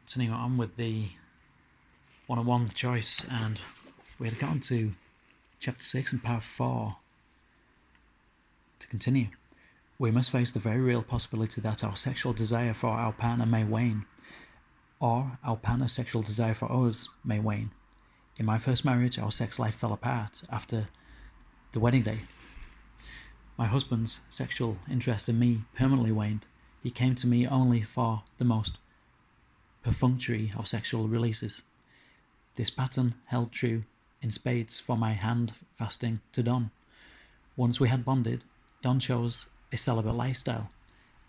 continuing on with the one-on-one choice, and we had gotten to chapter 6 and part 4. To continue, we must face the very real possibility that our sexual desire for our partner may wane, or our partner's sexual desire for us may wane. In my first marriage, our sex life fell apart after the wedding day. My husband's sexual interest in me permanently waned. He came to me only for the most perfunctory of sexual releases. This pattern held true in spades for my hand fasting to Don. Once we had bonded, Don chose a celibate lifestyle.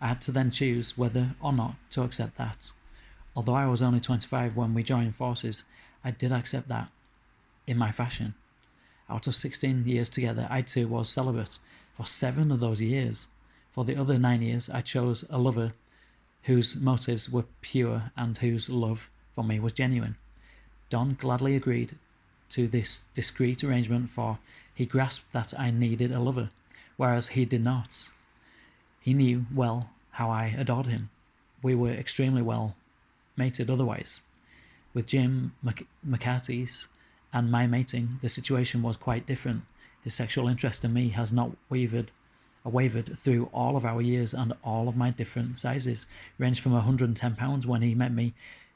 I had to then choose whether or not to accept that. Although I was only 25 when we joined forces, I did accept that, in my fashion. Out of 16 years together, I too was celibate for 7 of those years. For the other 9 years, I chose a lover whose motives were pure and whose love for me was genuine. Don gladly agreed to this discreet arrangement, for he grasped that I needed a lover, whereas he did not. He knew well how I adored him. We were extremely well mated otherwise. With Jim McCarthy's and my mating, the situation was quite different. His sexual interest in me has not wavered through all of our years, and all of my different sizes ranged from £110 when he met me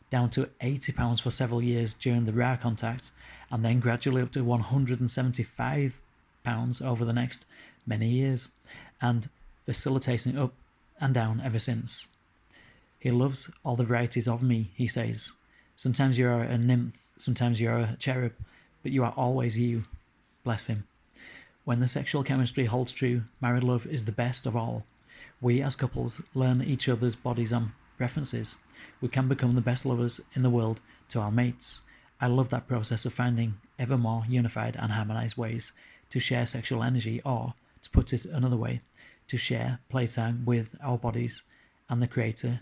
down to £80 for several years during the rare contact, and then gradually up to £175 over the next many years, and facilitating up and down ever since. He loves all the varieties of me, he says. Sometimes you are a nymph, sometimes you are a cherub, but you are always you. Bless him. When the sexual chemistry holds true, married love is the best of all. We as couples learn each other's bodies and preferences. We can become the best lovers in the world to our mates. I love that process of finding ever more unified and harmonized ways to share sexual energy, or, to put it another way, to share playtime with our bodies and the Creator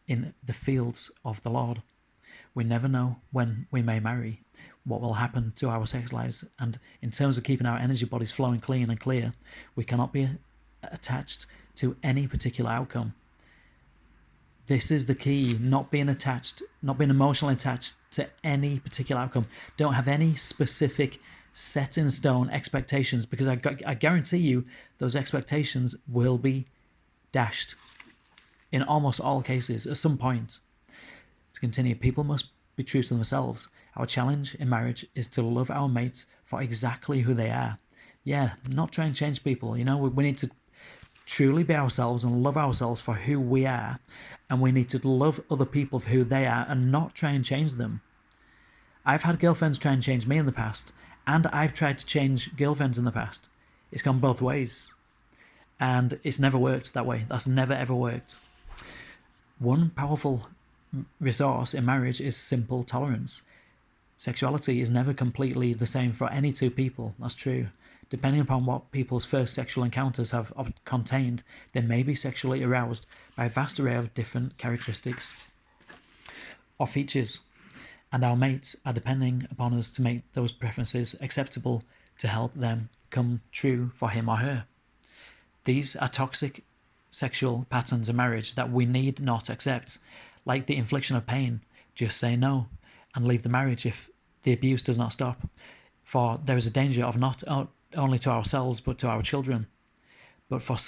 in the fields of the Lord. We never know when we may marry, what will happen to our sex lives, and in terms of keeping our energy bodies flowing clean and clear, we cannot be attached to any particular outcome. This is the key, not being emotionally attached to any particular outcome. Don't have any specific set in stone expectations, because I guarantee you those expectations will be dashed in almost all cases at some point. To continue, people must be true to themselves. Our challenge in marriage is to love our mates for exactly who they are. Yeah, not try and change people. We need to truly be ourselves and love ourselves for who we are, and we need to love other people for who they are and not try and change them. I've had girlfriends try and change me in the past, and I've tried to change girlfriends in the past. It's gone both ways, and it's never worked that way. That's never ever worked. One powerful resource in marriage is simple tolerance. Sexuality is never completely the same for any two people, that's true. Depending upon what people's first sexual encounters have contained, they may be sexually aroused by a vast array of different characteristics or features, and our mates are depending upon us to make those preferences acceptable to help them come true for him or her. These are toxic sexual patterns in marriage that we need not accept. Like the infliction of pain, just say no and leave the marriage if the abuse does not stop, for there is a danger of not only to ourselves but to our children. But for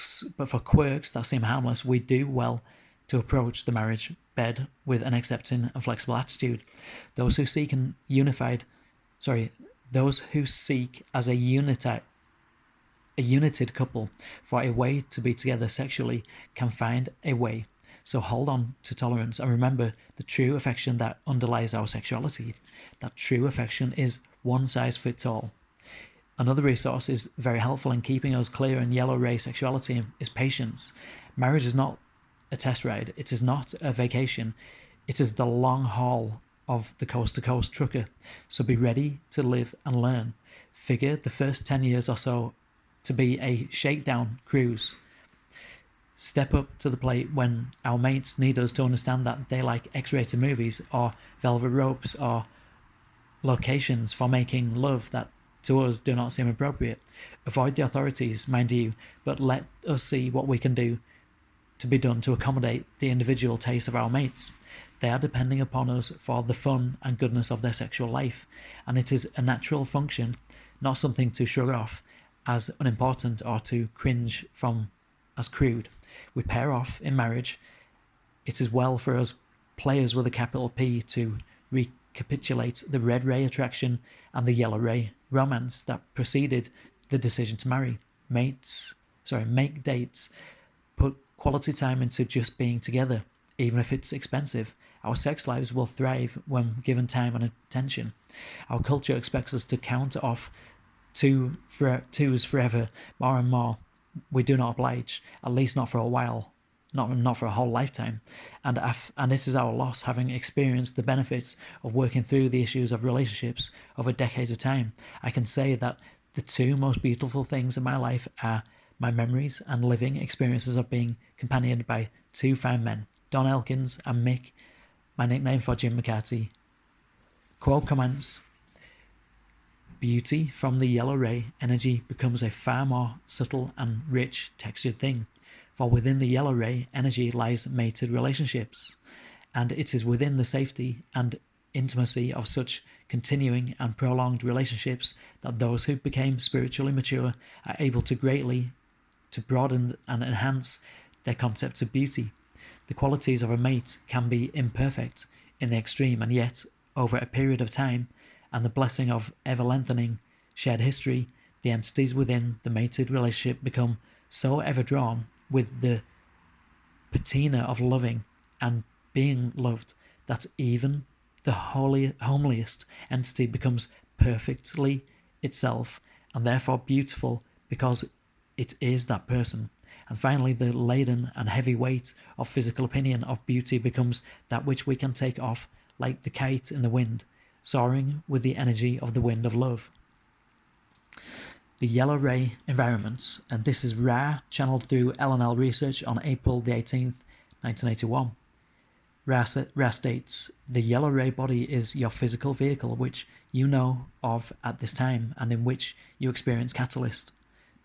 quirks that seem harmless, we do well to approach the marriage bed with an accepting and flexible attitude. Those who seek as a united couple for a way to be together sexually can find a way. So hold on to tolerance and remember the true affection that underlies our sexuality. That true affection is one size fits all. Another resource is very helpful in keeping us clear in yellow ray sexuality is patience. Marriage is not a test ride. It is not a vacation. It is the long haul of the coast-to-coast trucker. So be ready to live and learn. Figure the first 10 years or so to be a shakedown cruise. Step up to the plate when our mates need us to understand that they like X-rated movies or velvet ropes or locations for making love that to us do not seem appropriate. Avoid the authorities, mind you, but let us see what we can do to be done to accommodate the individual tastes of our mates. They are depending upon us for the fun and goodness of their sexual life, and it is a natural function, not something to shrug off as unimportant or to cringe from as crude. We pair off in marriage. It is well for us players with a capital P to recapitulate the red ray attraction and the yellow ray romance that preceded the decision to marry. Make dates, put quality time into just being together, even if it's expensive. Our sex lives will thrive when given time and attention. Our culture expects us to count off twos forever, more and more. We do not oblige, at least not for a while, not for a whole lifetime. And it is our loss, having experienced the benefits of working through the issues of relationships over decades of time. I can say that the two most beautiful things in my life are my memories and living experiences of being companioned by two fine men, Don Elkins and Mick, my nickname for Jim McCarthy. Quote comments, beauty from the yellow ray energy becomes a far more subtle and rich textured thing, for within the yellow ray energy lies mated relationships, and it is within the safety and intimacy of such continuing and prolonged relationships that those who became spiritually mature are able to greatly to broaden and enhance their concept of beauty. The qualities of a mate can be imperfect in the extreme, and yet, over a period of time, and the blessing of ever-lengthening shared history, the entities within the mated relationship become so ever-drawn with the patina of loving and being loved that even the homeliest entity becomes perfectly itself, and therefore beautiful because it is that person. And finally, the laden and heavy weight of physical opinion of beauty becomes that which we can take off like the kite in the wind, soaring with the energy of the wind of love. The yellow ray environments, and this is Ra, channeled through L&L research on April the 18th, 1981. Ra states, the yellow ray body is your physical vehicle which you know of at this time and in which you experience catalyst.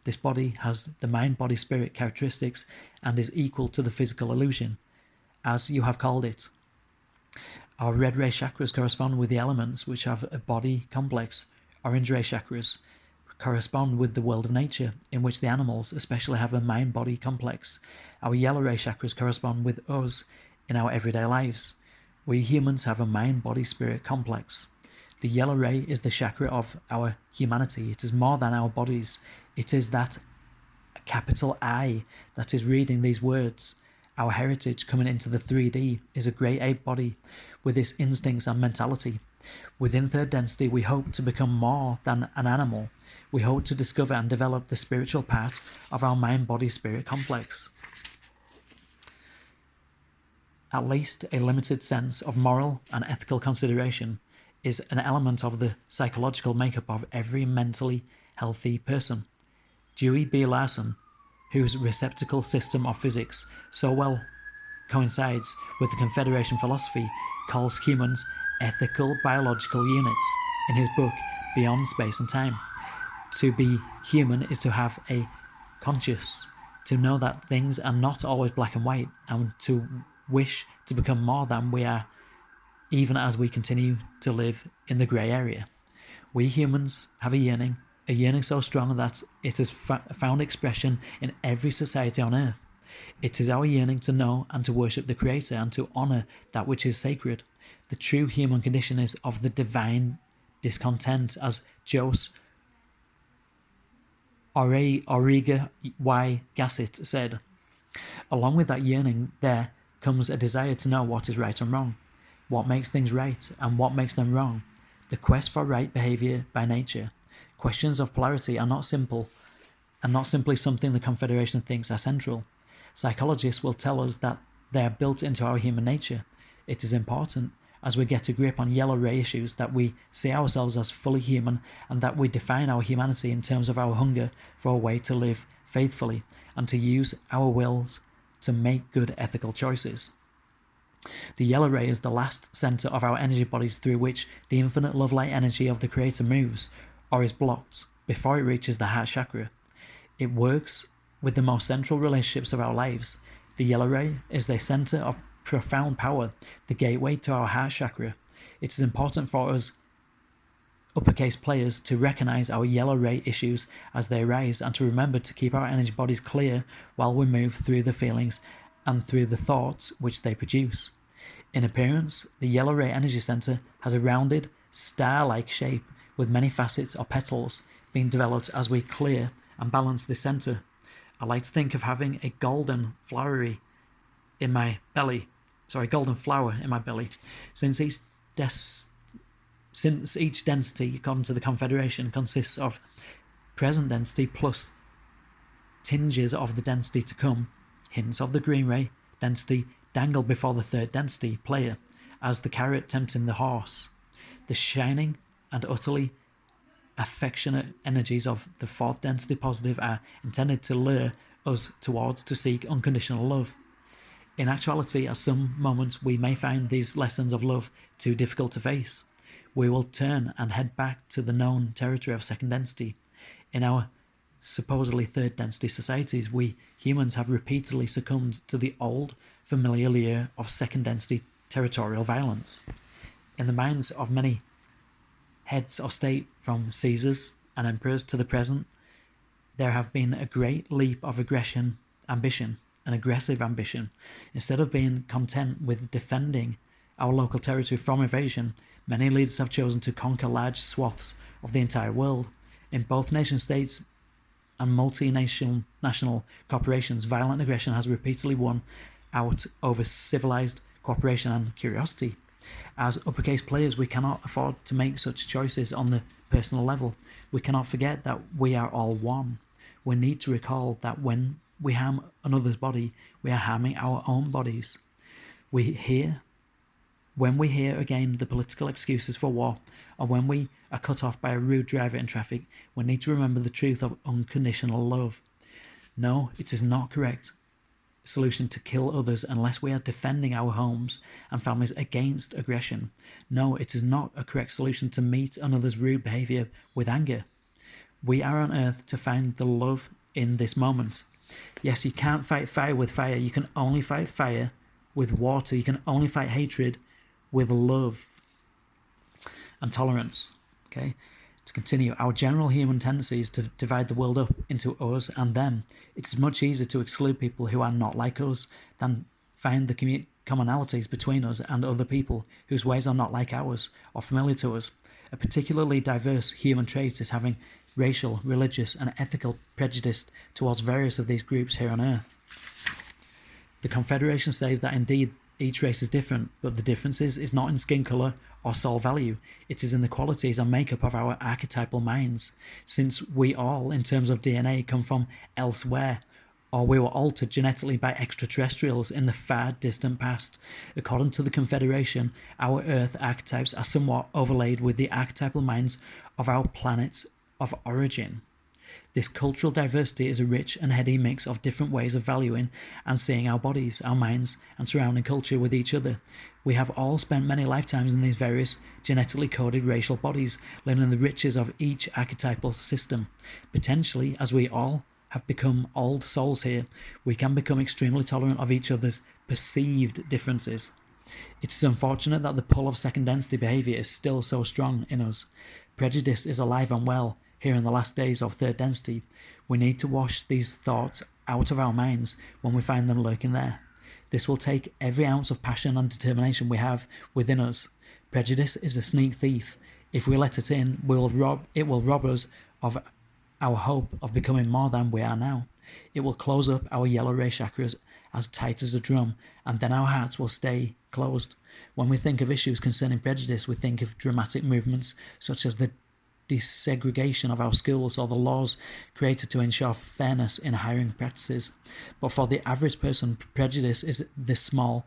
This body has the mind-body-spirit characteristics and is equal to the physical illusion, as you have called it. Our red ray chakras correspond with the elements which have a body complex. Orange ray chakras correspond with the world of nature, in which the animals especially have a mind-body complex. Our yellow ray chakras correspond with us in our everyday lives. We humans have a mind-body-spirit complex. The yellow ray is the chakra of our humanity. It is more than our bodies. It is that capital I that is reading these words. Our heritage coming into the 3D is a grey ape body with its instincts and mentality. Within third density, we hope to become more than an animal. We hope to discover and develop the spiritual part of our mind-body-spirit complex. At least a limited sense of moral and ethical consideration is an element of the psychological makeup of every mentally healthy person. Dewey B. Larson, whose receptacle system of physics so well coincides with the Confederation philosophy, calls humans ethical biological units in his book Beyond Space and Time. To be human is to have a conscience, to know that things are not always black and white, and to wish to become more than we are, even as we continue to live in the grey area. We humans have a yearning so strong that it has found expression in every society on earth. It is our yearning to know and to worship the Creator and to honour that which is sacred. The true human condition is of the divine discontent, as Jos Origa Y. Gassett said. Along with that yearning, there comes a desire to know what is right and wrong, what makes things right and what makes them wrong, the quest for right behaviour by nature. Questions of polarity are not simply something the Confederation thinks are central. Psychologists will tell us that they are built into our human nature. It is important, as we get a grip on yellow ray issues, that we see ourselves as fully human and that we define our humanity in terms of our hunger for a way to live faithfully and to use our wills to make good ethical choices. The yellow ray is the last centre of our energy bodies through which the infinite love light energy of the Creator moves, or is blocked, before it reaches the heart chakra. It works with the most central relationships of our lives. The yellow ray is the centre of profound power, the gateway to our heart chakra. It is important for us uppercase players to recognize our yellow ray issues as they arise and to remember to keep our energy bodies clear while we move through the feelings and through the thoughts which they produce. In appearance, the yellow ray energy center has a rounded, star-like shape with many facets or petals being developed as we clear and balance the center. I like to think of having a golden flower in my belly. Since each density, according to the Confederation, consists of present density plus tinges of the density to come, hints of the green ray density dangled before the third density player, as the carrot tempting the horse. The shining and utterly affectionate energies of the fourth density positive are intended to lure us towards to seek unconditional love. In actuality, at some moments we may find these lessons of love too difficult to face. We will turn and head back to the known territory of second density. In our supposedly third density societies, we humans have repeatedly succumbed to the old familiar lure of second density territorial violence. In the minds of many heads of state, from Caesars and emperors to the present, there have been a great leap of aggressive ambition. Instead of being content with defending our local territory from invasion, many leaders have chosen to conquer large swaths of the entire world. In both nation-states and multinational corporations, violent aggression has repeatedly won out over civilized cooperation and curiosity. As uppercase players, we cannot afford to make such choices on the personal level. We cannot forget that we are all one. We need to recall that when we harm another's body, we are harming our own bodies. When we hear again the political excuses for war, or when we are cut off by a rude driver in traffic, we need to remember the truth of unconditional love. No, it is not correct solution to kill others unless we are defending our homes and families against aggression. No, it is not a correct solution to meet another's rude behavior with anger. We are on earth to find the love in this moment. Yes, you can't fight fire with fire. You can only fight fire with water. You can only fight hatred with love and tolerance. Okay, to continue, our general human tendency is to divide the world up into us and them. It is much easier to exclude people who are not like us than find the commonalities between us and other people whose ways are not like ours or familiar to us. A particularly diverse human trait is having racial, religious, and ethical prejudice towards various of these groups here on Earth. The Confederation says that indeed each race is different, but the difference is not in skin colour or soul value. It is in the qualities and makeup of our archetypal minds. Since we all, in terms of DNA, come from elsewhere, or we were altered genetically by extraterrestrials in the far distant past. According to the Confederation, our Earth archetypes are somewhat overlaid with the archetypal minds of our planets of origin. This cultural diversity is a rich and heady mix of different ways of valuing and seeing our bodies, our minds, and surrounding culture with each other. We have all spent many lifetimes in these various genetically coded racial bodies, learning the riches of each archetypal system. Potentially, as we all have become old souls here, we can become extremely tolerant of each other's perceived differences. It is unfortunate that the pull of second density behaviour is still so strong in us. Prejudice is alive and well here in the last days of third density. We need to wash these thoughts out of our minds when we find them lurking there. This will take every ounce of passion and determination we have within us. Prejudice is a sneak thief. If we let it in, it will rob us of our hope of becoming more than we are now. It will close up our yellow ray chakras as tight as a drum, and then our hearts will stay closed. When we think of issues concerning prejudice, we think of dramatic movements such as the desegregation of our schools or the laws created to ensure fairness in hiring practices. But for the average person, prejudice is the small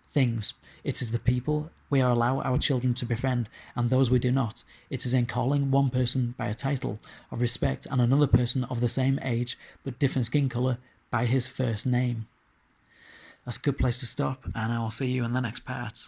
things. It is the people we allow our children to befriend and those we do not. It is in calling one person by a title of respect and another person of the same age but different skin colour by his first name. That's a good place to stop, and I will see you in the next part.